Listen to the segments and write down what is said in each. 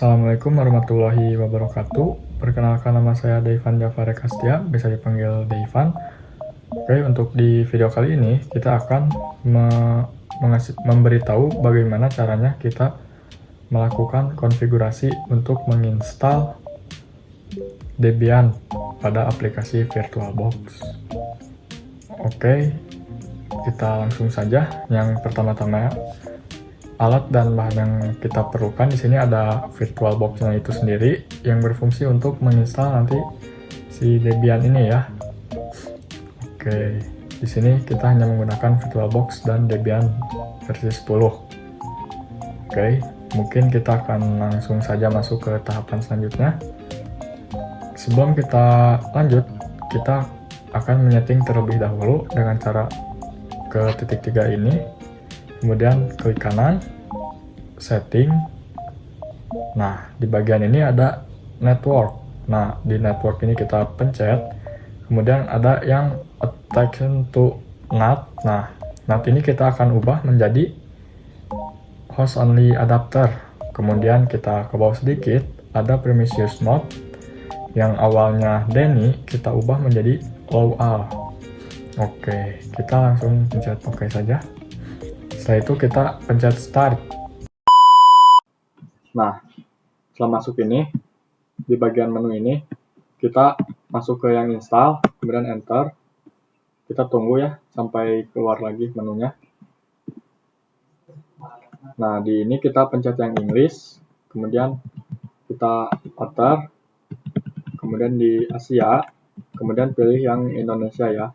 Assalamualaikum warahmatullahi wabarakatuh. Perkenalkan, nama saya Deivan Jafar Rekastia, bisa dipanggil Deivan. Oke, untuk di video kali ini kita akan memberitahu bagaimana caranya kita melakukan konfigurasi untuk menginstal Debian pada aplikasi VirtualBox. Oke, kita langsung saja. Yang pertama-tama, alat dan bahan yang kita perlukan di sini ada VirtualBox-nya itu sendiri yang berfungsi untuk menginstal nanti si Debian ini ya. Oke, di sini kita hanya menggunakan VirtualBox dan Debian versi 10. Oke, mungkin kita akan langsung saja masuk ke tahapan selanjutnya. Sebelum kita lanjut, kita akan menyeting terlebih dahulu dengan cara ke titik 3 ini, kemudian klik kanan, setting. Nah, di bagian ini ada network. Nah, di network ini kita pencet, kemudian ada yang attachment to NAT. Nah, NAT ini kita akan ubah menjadi host only adapter. Kemudian kita ke bawah sedikit, ada permissions mode yang awalnya Denny, kita ubah menjadi low all. Oke, kita langsung pencet OK saja. Setelah itu kita pencet start. Nah, setelah masuk ini, di bagian menu ini, kita masuk ke yang install, kemudian enter. Kita tunggu ya, sampai keluar lagi menunya. Nah, di ini kita pencet yang English, kemudian kita enter, kemudian di Asia, kemudian pilih yang Indonesia ya.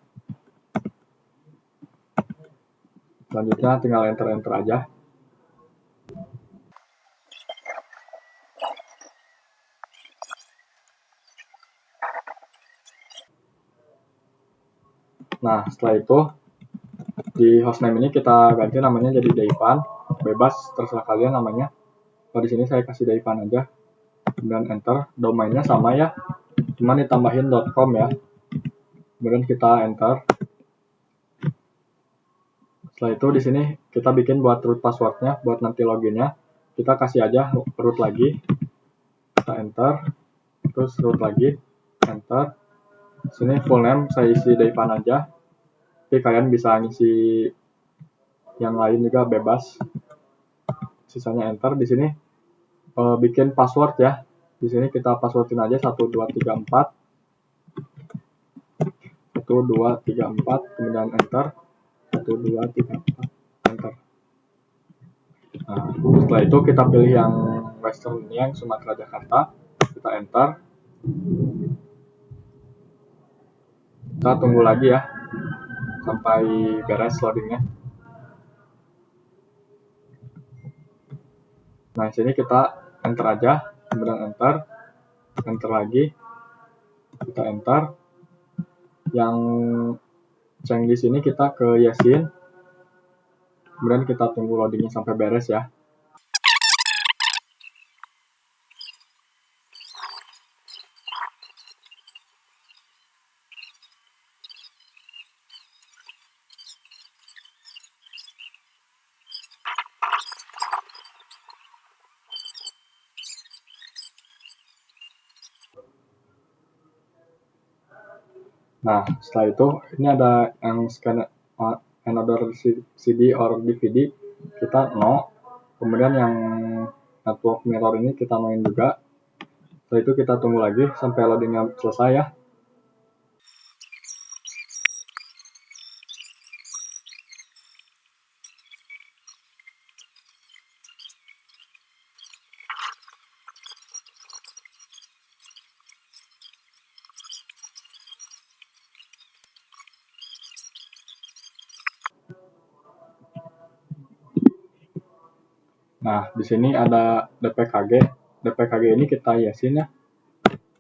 Selanjutnya tinggal enter-enter aja. Nah, setelah itu, di hostname ini kita ganti namanya jadi Deivan. Bebas, terserah kalian namanya. Kalau di sini saya kasih Deivan aja. Kemudian enter. Domainnya sama ya, cuman ditambahin .com ya. Kemudian kita enter. Setelah itu di sini kita bikin buat root passwordnya, buat nanti loginnya. Kita kasih aja root lagi. Kita enter. Terus root lagi. Enter. Sini full name saya isi Deivan aja. Tapi kalian bisa ngisi yang lain juga bebas. Sisanya enter. Di sini bikin password ya. Di sini kita passwordin aja 1234. 1234, kemudian enter. 1234, enter. Nah, setelah itu kita pilih yang Western Union Sumatera Jakarta. Kita enter. Kita tunggu lagi ya sampai beres loadingnya. Nah, di sini kita enter aja, kemudian enter lagi, kita enter. Yang ceng di sini kita ke Yasin, kemudian kita tunggu loadingnya sampai beres ya. Nah, setelah itu ini ada yang scan another CD or DVD, kita no. Kemudian yang network mirror ini kita noin juga. Setelah itu kita tunggu lagi sampai loadingnya selesai ya. Nah, di sini ada DPKG. DPKG ini kita yasin ya.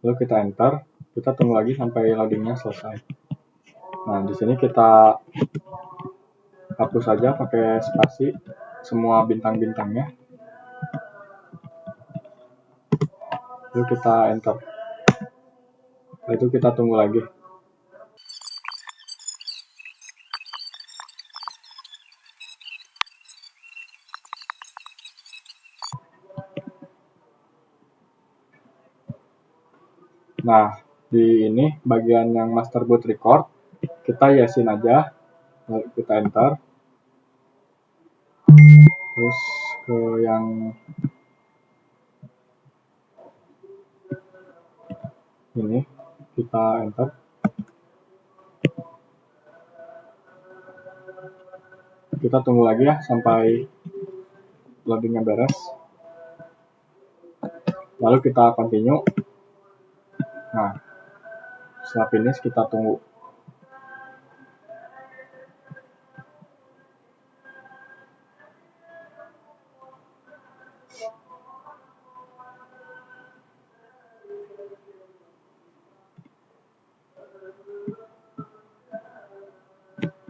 Lalu kita enter. Kita tunggu lagi sampai loadingnya selesai. Nah, di sini kita hapus saja pakai spasi semua bintang-bintangnya. Lalu kita enter. Lalu itu kita tunggu lagi. Nah, di ini bagian yang master boot record, kita yesin aja, lalu kita enter. Terus ke yang ini, kita enter. Kita tunggu lagi ya sampai loadingnya beres. Lalu kita continue. Nah, setelah finish kita tunggu.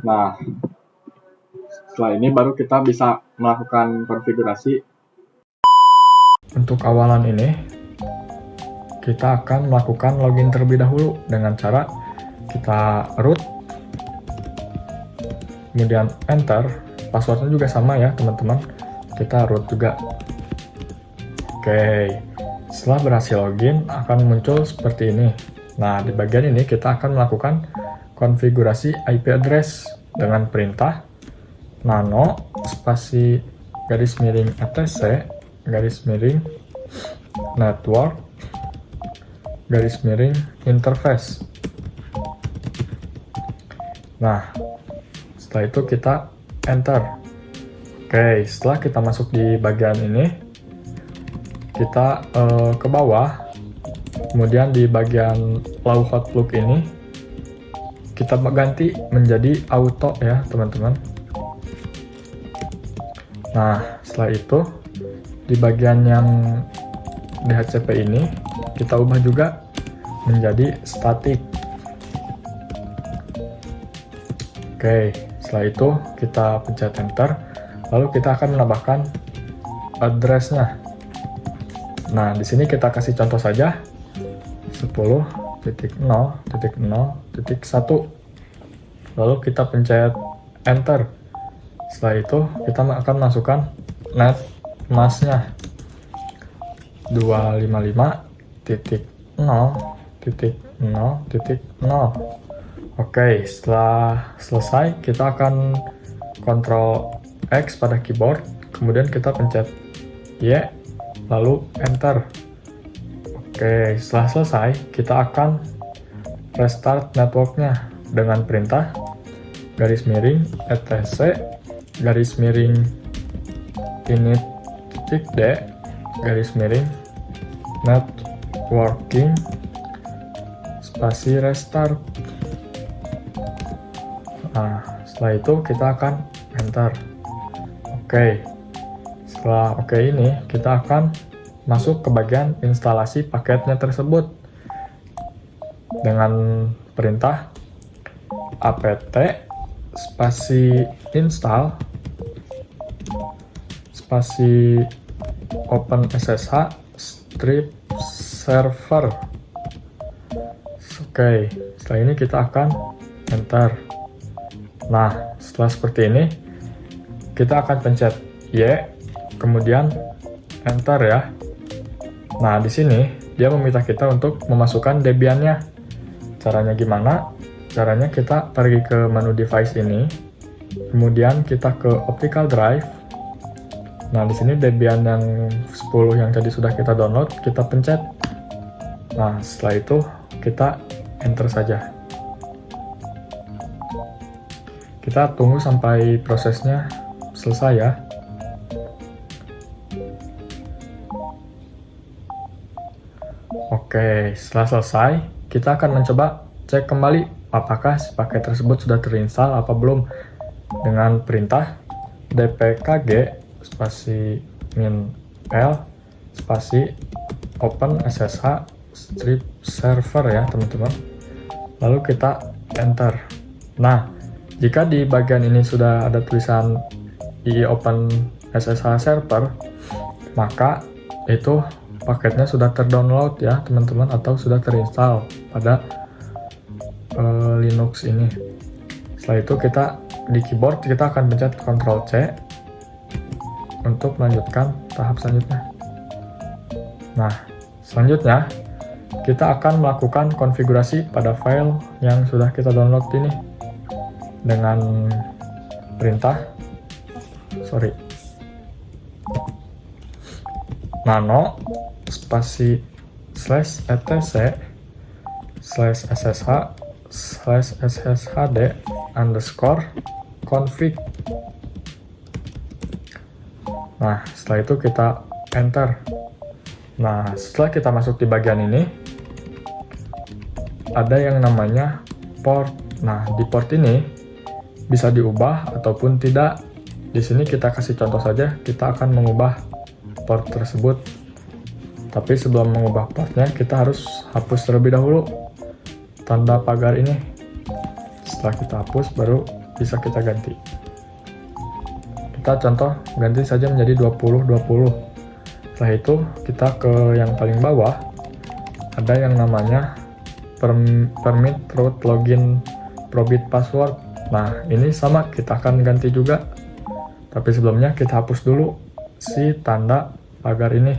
Nah, setelah ini baru kita bisa melakukan konfigurasi. Untuk awalan ini, kita akan melakukan login terlebih dahulu dengan cara kita root, kemudian enter. Passwordnya juga sama ya teman-teman, kita root juga. Oke, setelah berhasil login akan muncul seperti ini. Nah, di bagian ini kita akan melakukan konfigurasi IP address dengan perintah nano spasi garis miring etc garis miring network garis miring interface. Nah, setelah itu kita enter. Oke, setelah kita masuk di bagian ini, kita ke bawah, kemudian di bagian allow hotplug ini kita ganti menjadi auto ya teman-teman. Nah, setelah itu di bagian yang DHCP ini kita ubah juga menjadi static. Oke, setelah itu kita pencet enter, lalu kita akan menambahkan address-nya. Nah, di sini kita kasih contoh saja 10.0.0.1, lalu kita pencet enter. Setelah itu kita akan masukkan net mask-nya 255.0.0.0. Oke, setelah selesai kita akan Ctrl X pada keyboard, kemudian kita pencet Y, lalu enter. Oke, setelah selesai kita akan restart networknya dengan perintah garis miring etc garis miring init.d garis miring networking spasi restart. Nah, setelah itu kita akan enter. Oke, setelah oke ini kita akan masuk ke bagian instalasi paketnya tersebut dengan perintah apt spasi install spasi open SSH strip server. Oke, setelah ini kita akan enter. Nah, setelah seperti ini kita akan pencet Y, kemudian enter ya. Nah, di sini dia meminta kita untuk memasukkan Debian-nya. Caranya gimana? Caranya kita pergi ke menu device ini, kemudian kita ke optical drive. Nah, di sini Debian yang 10 yang tadi sudah kita download, kita pencet. Nah, setelah itu kita enter saja. Kita tunggu sampai prosesnya selesai ya. Oke, setelah selesai, kita akan mencoba cek kembali apakah si paket tersebut sudah terinstall apa belum dengan perintah dpkg spasi min l spasi open ssh strip server ya teman-teman. Lalu kita enter. Nah, jika di bagian ini sudah ada tulisan i open ssh server, maka itu paketnya sudah terdownload ya teman-teman, atau sudah terinstall pada Linux ini. Setelah itu kita di keyboard kita akan pencet Ctrl C untuk melanjutkan tahap selanjutnya. Nah, selanjutnya kita akan melakukan konfigurasi pada file yang sudah kita download ini dengan perintah nano spasi /etc/ssh/sshd_config. Nah, setelah itu kita enter. Nah, setelah kita masuk di bagian ini, ada yang namanya port. Nah, di port ini bisa diubah ataupun tidak. Di sini kita kasih contoh saja, kita akan mengubah port tersebut. Tapi sebelum mengubah portnya, kita harus hapus terlebih dahulu tanda pagar ini. Setelah kita hapus, baru bisa kita ganti. Kita contoh ganti saja menjadi 2020. Setelah itu kita ke yang paling bawah, ada yang namanya permit root login probit password. Nah, ini sama, kita akan ganti juga. Tapi sebelumnya kita hapus dulu si tanda pagar ini.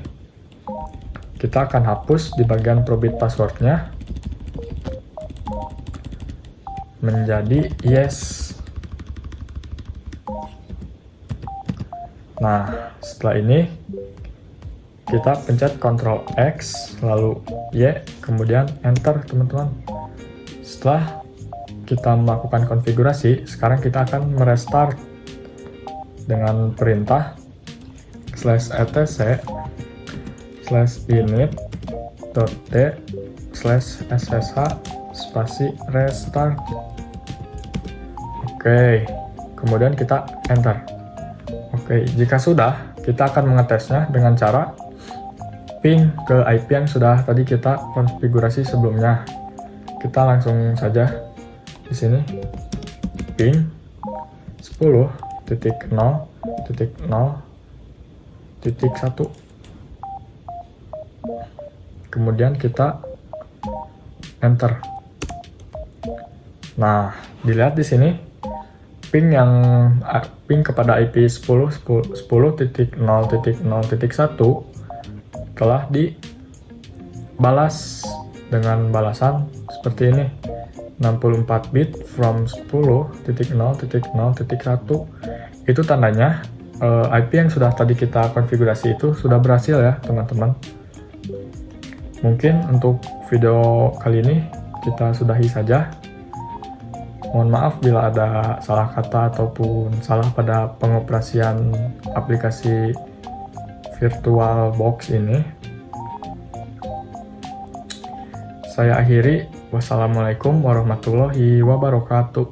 Kita akan hapus di bagian probit passwordnya menjadi yes. Nah, setelah ini kita pencet Ctrl X lalu Y, kemudian enter, teman-teman. Setelah kita melakukan konfigurasi, sekarang kita akan merestart dengan perintah /etc/init.d/ssh/restart. Oke, kemudian kita enter. Oke, jika sudah, kita akan mengetesnya dengan cara ping ke IP yang sudah tadi kita konfigurasi sebelumnya. Kita langsung saja di sini ping 10.0.0.1. Kemudian kita enter. Nah, dilihat di sini ping kepada IP 10.0.0.1 telah dibalas dengan balasan seperti ini, 64 bit from 10.0.0.1. Itu tandanya IP yang sudah tadi kita konfigurasi itu sudah berhasil ya, teman-teman. Mungkin untuk video kali ini kita sudahi saja. Mohon maaf bila ada salah kata ataupun salah pada pengoperasian aplikasi VirtualBox ini. Saya akhiri. Wassalamualaikum warahmatullahi wabarakatuh.